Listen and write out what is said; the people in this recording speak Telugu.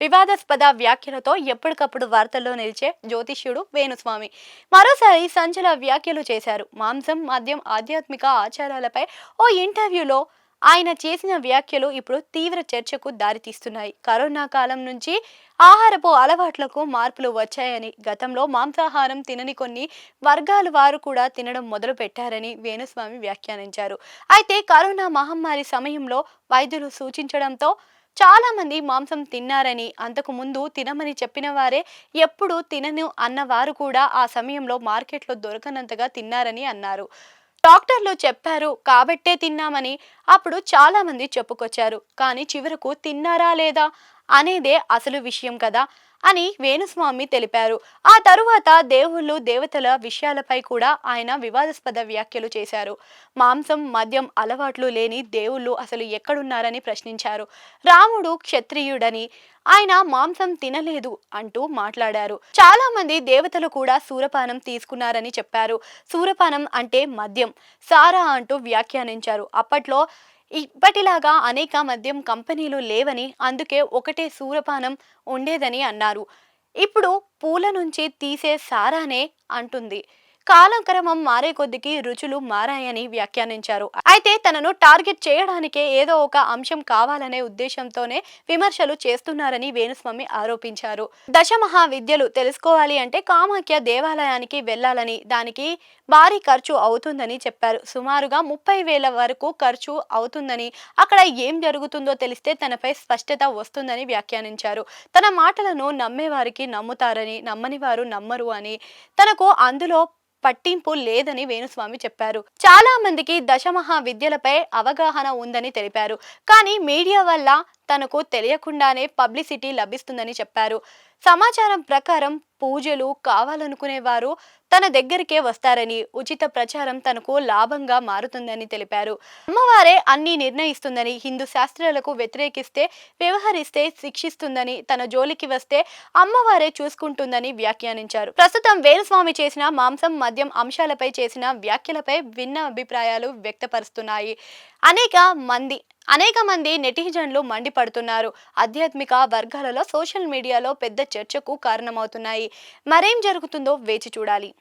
వివాదాస్పద వ్యాఖ్యలతో ఎప్పటికప్పుడు వార్తల్లో నిలిచే జ్యోతిష్యుడు వేణుస్వామి మరోసారి సంచలన వ్యాఖ్యలు చేశారు. మాంసం, మద్యం, ఆధ్యాత్మిక ఆచారాలపై ఓ ఇంటర్వ్యూలో ఆయన చేసిన వ్యాఖ్యలు ఇప్పుడు తీవ్ర చర్చకు దారితీస్తున్నాయి. కరోనా కాలం నుంచి ఆహారపు అలవాట్లకు మార్పులు వచ్చాయని, గతంలో మాంసాహారం తినని కొన్ని వర్గాల వారు కూడా తినడం మొదలు పెట్టారని వేణుస్వామి వ్యాఖ్యానించారు. అయితే కరోనా మహమ్మారి సమయంలో వైద్యులు సూచించడంతో చాలా మంది మాంసం తిన్నారని, అంతకు ముందు తినమని చెప్పిన వారే ఎప్పుడు తినను అన్నవారు కూడా ఆ సమయంలో మార్కెట్లో దొరకనంతగా తిన్నారని అన్నారు. డాక్టర్లు చెప్పారు కాబట్టే తిన్నామని అప్పుడు చాలా మంది చెప్పుకొచ్చారు. కానీ చివరకు తిన్నారా లేదా అనేదే అసలు విషయం కదా అని వేణుస్వామి తెలిపారు. ఆ తరువాత దేవుళ్ళు దేవతల విషయాలపై కూడా ఆయన వివాదాస్పద వ్యాఖ్యలు చేశారు. మాంసం, మద్యం అలవాట్లు లేని దేవుళ్ళు అసలు ఎక్కడున్నారని ప్రశ్నించారు. రాముడు క్షత్రియుడని, ఆయన మాంసం తినలేదు అంటూ మాట్లాడారు. చాలా మంది దేవతలు కూడా సూరపానం తీసుకున్నారని చెప్పారు. సూరపానం అంటే మద్యం, సారా అంటూ వ్యాఖ్యానించారు. అప్పట్లో ఇప్పటిలాగా అనేక మద్యం కంపెనీలు లేవని, అందుకే ఒకటే సూరపానం ఉండేదని అన్నారు. ఇప్పుడు పూల నుంచి తీసే సారానే అంటుంది. కాలక్రమం మారే కొద్దికి రుచులు మారాయని వ్యాఖ్యానించారు. అయితే తనను టార్గెట్ చేయడానికే ఏదో ఒక అంశం కావాలనే ఉద్దేశంతోనే విమర్శలు చేస్తున్నారని వేణుస్వామి ఆరోపించారు. దశమహావిద్యలు తెలుసుకోవాలి అంటే కామాఖ్య దేవాలయానికి వెళ్లాలని, దానికి భారీ ఖర్చు అవుతుందని చెప్పారు. సుమారుగా 30,000 వరకు ఖర్చు అవుతుందని, అక్కడ ఏం జరుగుతుందో తెలిస్తే తనపై స్పష్టత వస్తుందని వ్యాఖ్యానించారు. తన మాటలను నమ్మేవారికి నమ్ముతారని, నమ్మని వారు నమ్మరు అని, తనకు అందులో పట్టింపు లేదని వేణుస్వామి చెప్పారు. చాలా మందికి దశమహా విద్యలపై అవగాహన ఉందని తెలిపారు. కానీ మీడియా వల్ల తనకు తెలియకుండానే పబ్లిసిటీ లభిస్తుందని చెప్పారు. సమాచారం ప్రకారం పూజలు కావాలనుకునే వారు తన దగ్గరికే వస్తారని, ఉచిత ప్రచారం తనకు లాభంగా మారుతుందని తెలిపారు. అమ్మవారే అన్ని నిర్ణయిస్తుందని, హిందూ శాస్త్రాలకు వ్యతిరేకిస్తే వ్యవహరిస్తే శిక్షిస్తుందని, తన జోలికి వస్తే అమ్మవారే చూసుకుంటుందని వ్యాఖ్యానించారు. ప్రస్తుతం వేణుస్వామి చేసిన మాంసం, మద్యం అంశాలపై చేసిన వ్యాఖ్యలపై భిన్న అభిప్రాయాలు వ్యక్తపరుస్తున్నాయి. అనేక మంది నెటిజన్లు మండిపడుతున్నారు. ఆధ్యాత్మిక వర్గాలలో సోషల్ మీడియాలో పెద్ద చర్చకు కారణమవుతున్నాయి. మరేం జరుగుతుందో వేచి చూడాలి.